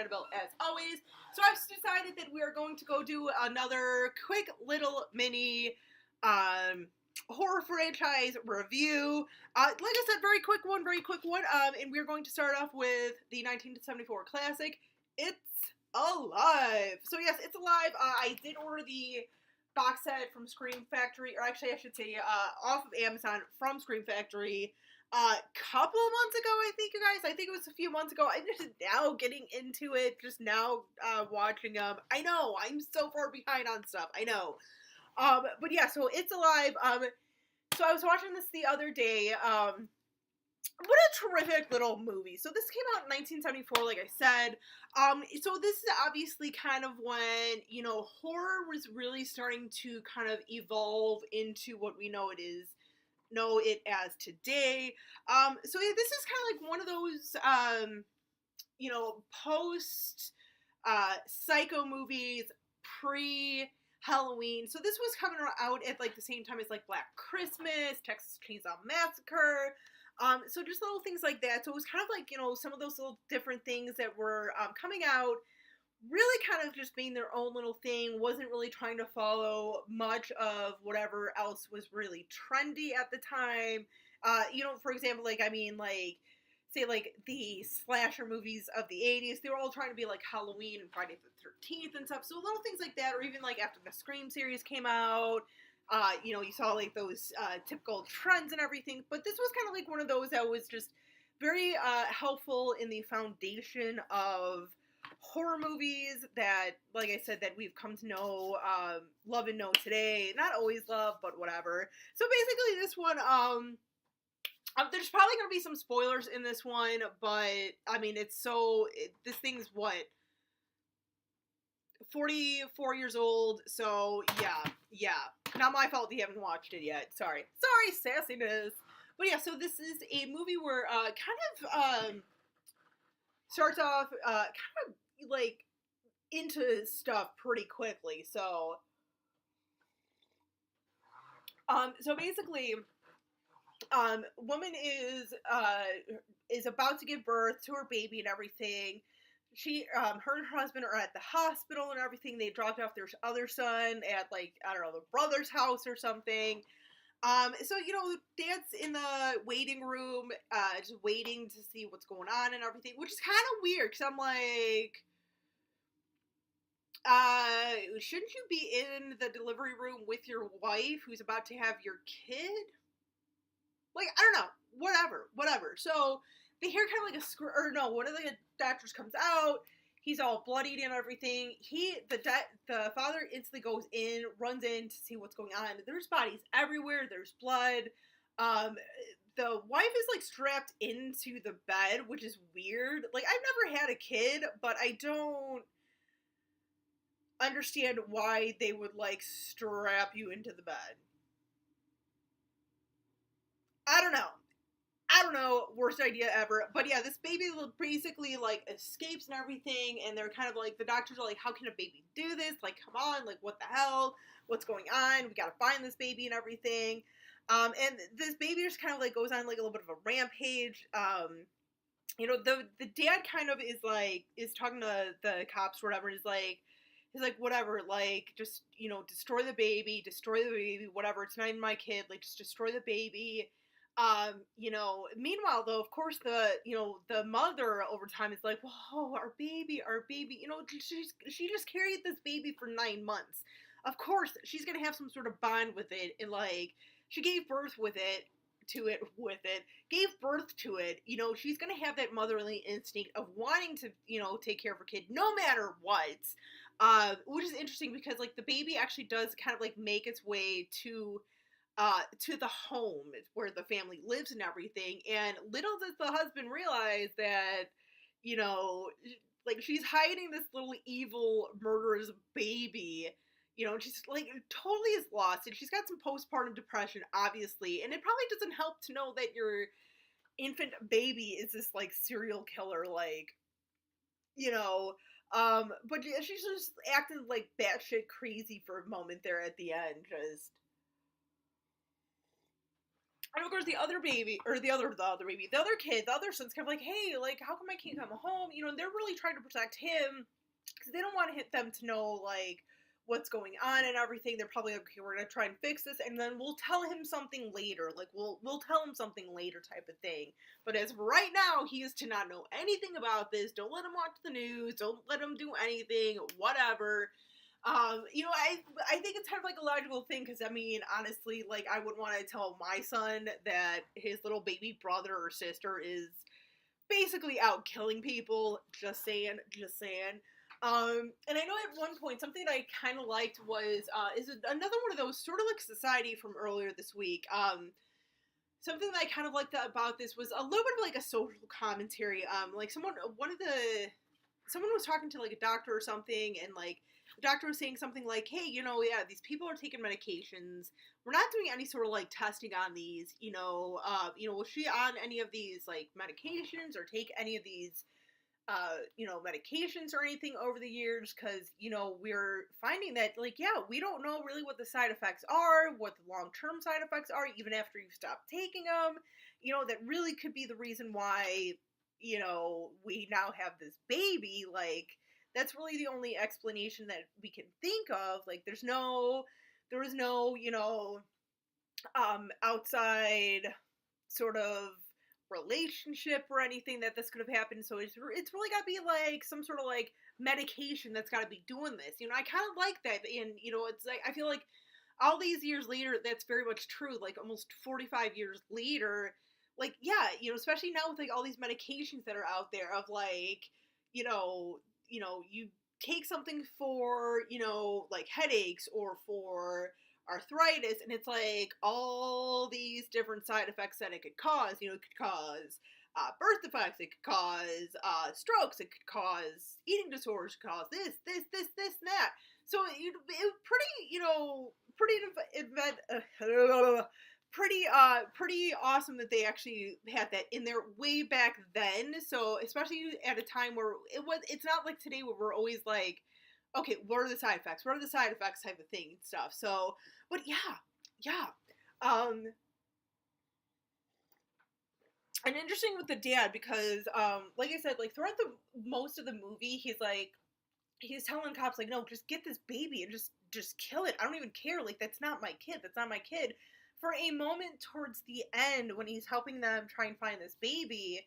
Annabelle as always. So I've decided that we are going to go do another quick little mini horror franchise review. Like I said, very quick one. And we're going to start off with the 1974 classic, It's Alive. So yes, It's Alive. I did order the box set from Scream Factory, or actually I should say off of Amazon from Scream Factory couple of months ago, I think, you guys. I think it was a few months ago. I'm just now getting into it, just now watching them. I know, I'm so far behind on stuff. I know. But yeah, so It's Alive. So I was watching this the other day. What a terrific little movie. So this came out in 1974, like I said. So this is obviously kind of when, you know, horror was really starting to kind of evolve into what we know it as today. So yeah, this is kind of like one of those, you know, post Psycho movies, pre Halloween. So this was coming out at like the same time as like Black Christmas, Texas Chainsaw Massacre. So just little things like that. So it was kind of like, you know, some of those little different things that were coming out, really kind of just being their own little thing, wasn't really trying to follow much of whatever else was really trendy at the time. You know, for example, like, I mean, like, say, like, the slasher movies of the 80s, they were all trying to be like Halloween and Friday the 13th and stuff. So little things like that, or even like after the Scream series came out, you know, you saw like those typical trends and everything. But this was kind of like one of those that was just very helpful in the foundation of horror movies that, like I said, that we've come to know, love and know today. Not always love, but whatever. So basically this one, there's probably going to be some spoilers in this one, but, I mean, this thing's what? 44 years old, so, yeah. Not my fault you haven't watched it yet. Sorry, sassiness. But yeah, so this is a movie where, kind of, starts off, kind of, like, into stuff pretty quickly, so basically, woman is about to give birth to her baby and everything. She, her and her husband are at the hospital and everything. They dropped off their other son at, like, I don't know, the brother's house or something. So, you know, Dad's in the waiting room, just waiting to see what's going on and everything, which is kind of weird, because I'm like, shouldn't you be in the delivery room with your wife who's about to have your kid? Like, I don't know, whatever. So, they hear kind of like one of the doctors comes out, he's all bloodied and everything. The father instantly goes in, runs in to see what's going on. There's bodies everywhere, there's blood. The wife is, like, strapped into the bed, which is weird. Like, I've never had a kid, but I don't understand why they would, like, strap you into the bed. I don't know, worst idea ever. But yeah, this baby basically, like, escapes and everything, and they're kind of like, the doctors are like, how can a baby do this? Like, come on, like, what the hell? What's going on? We gotta find this baby and everything. And this baby just kind of, like, goes on, like, a little bit of a rampage. You know, the dad kind of is talking to the cops or whatever, and he's like, whatever, like, just, you know, destroy the baby, whatever, it's not even my kid, like, just destroy the baby. You know, meanwhile, though, of course, the mother over time is like, whoa, our baby, you know, she just carried this baby for 9 months. Of course, she's gonna have some sort of bond with it, and, like, she gave birth gave birth to it, you know, she's gonna have that motherly instinct of wanting to, you know, take care of her kid, no matter what, which is interesting, because, like, the baby actually does kind of, like, make its way to the home where the family lives and everything, and little does the husband realize that, you know, like, she's hiding this little evil murderous baby, you know, and she's, like, totally is lost, and she's got some postpartum depression, obviously, and it probably doesn't help to know that your infant baby is this, like, serial killer, like, you know, but yeah, she's just acting, like, batshit crazy for a moment there at the end, just... And of course, the other baby, or the other kid, the other son's kind of like, hey, like, how come I can't come home? You know, and they're really trying to protect him because they don't want them to know, like, what's going on and everything. They're probably like, okay, we're gonna try and fix this, and then we'll tell him something later. Like, we'll tell him something later, type of thing. But as of right now, he is to not know anything about this. Don't let him watch the news. Don't let him do anything. Whatever. You know, I think it's kind of like a logical thing because, I mean, honestly, like, I wouldn't want to tell my son that his little baby brother or sister is basically out killing people. Just saying, just saying. And I know at one point something that I kind of liked was is another one of those sort of like Society from earlier this week. Something that I kind of liked about this was a little bit of like a social commentary. Like someone was talking to like a doctor or something, and like the doctor was saying something like, hey, you know, yeah, these people are taking medications. We're not doing any sort of like testing on these, was she on any of these like medications or take any of these medications or anything over the years? Because, you know, we're finding that, like, yeah, we don't know really what the side effects are, what the long-term side effects are, even after you stop taking them. You know, that really could be the reason why, you know, we now have this baby. Like, that's really the only explanation that we can think of. Like, there was no, outside sort of relationship or anything that this could have happened. So it's really got to be like some sort of like medication that's got to be doing this. You know, I kind of like that. And, you know, it's like, I feel like all these years later, that's very much true. Like almost 45 years later, like, yeah, you know, especially now with like all these medications that are out there of like, you know, you take something for, you know, like headaches or for arthritis, and it's like all these different side effects that it could cause. You know, it could cause birth defects, it could cause strokes, it could cause eating disorders, it could cause this, and that. So it was pretty, you know, pretty awesome that they actually had that in there way back then. So especially at a time where it's not like today where we're always like, okay, what are the side effects? What are the side effects type of thing and stuff. So, but yeah. And interesting with the dad because, like I said, like throughout the most of the movie, he's telling cops like, no, just get this baby and just kill it. I don't even care. Like that's not my kid. That's not my kid. For a moment towards the end when he's helping them try and find this baby,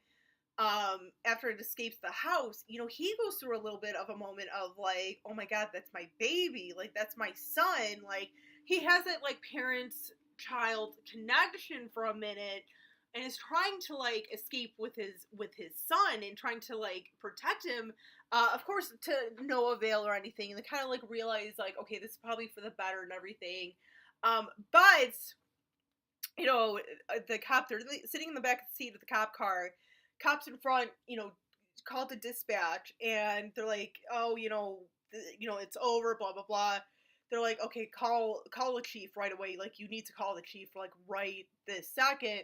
after it escapes the house, you know, he goes through a little bit of a moment of like, oh my god, that's my baby, like that's my son. Like he has that like parents child connection for a minute and is trying to like escape with his son and trying to like protect him, of course to no avail or anything, and they kind of like realize like, okay, this is probably for the better and everything. But you know, the cop, they're sitting in the back of the seat of the cop car. Cops in front, you know, called the dispatch, and they're like, oh, it's over, blah, blah, blah. They're like, okay, call the chief right away. Like, you need to call the chief, like, right this second.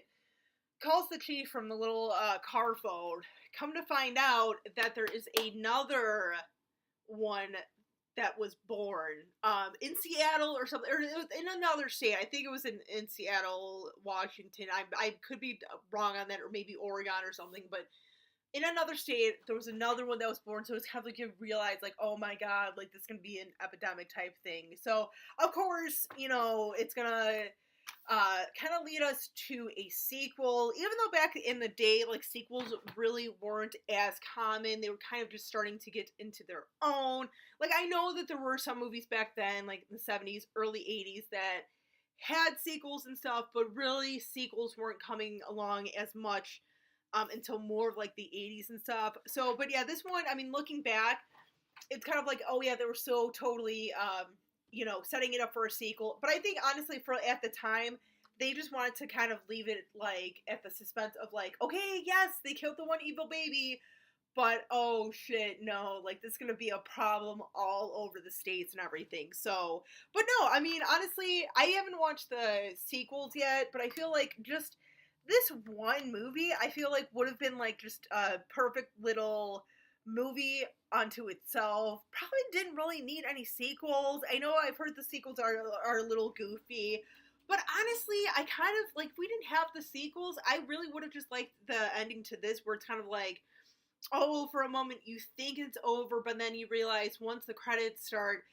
Calls the chief from the little car phone. Come to find out that there is another one that was born in Seattle or something, or in another state. I think it was in Seattle, Washington. I could be wrong on that, or maybe Oregon or something, but in another state, there was another one that was born, so it's kind of like you realize, like, oh my god, like, this is gonna be an epidemic type thing. So, of course, you know, it's gonna kind of lead us to a sequel, even though back in the day, like, sequels really weren't as common. They were kind of just starting to get into their own. Like, I know that there were some movies back then, like in the 70s, early 80s, that had sequels and stuff, but really sequels weren't coming along as much until more of like the 80s and stuff. So, but yeah, this one, I mean, looking back, it's kind of like, oh yeah, they were so totally setting it up for a sequel. But I think honestly, for at the time, they just wanted to kind of leave it like at the suspense of like, okay, yes, they killed the one evil baby, but oh shit, no, like this is gonna be a problem all over the states and everything. So, but no, I mean, honestly, I haven't watched the sequels yet, but I feel like just this one movie, I feel like would have been like just a perfect little movie onto itself. Probably didn't really need any sequels. I know I've heard the sequels are a little goofy, But honestly, I kind of, like, if we didn't have the sequels, I really would have just liked the ending to this, where it's kind of like, oh, for a moment you think it's over, but then you realize once the credits start,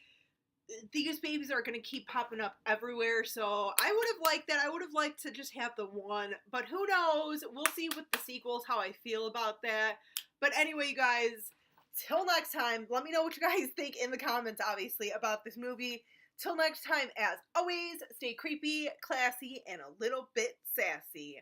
these babies are going to keep popping up everywhere. So I would have liked that. I would have liked to just have the one, but who knows? We'll see with the sequels how I feel about that. But anyway, you guys, till next time, let me know what you guys think in the comments, obviously, about this movie. Till next time, as always, stay creepy, classy, and a little bit sassy.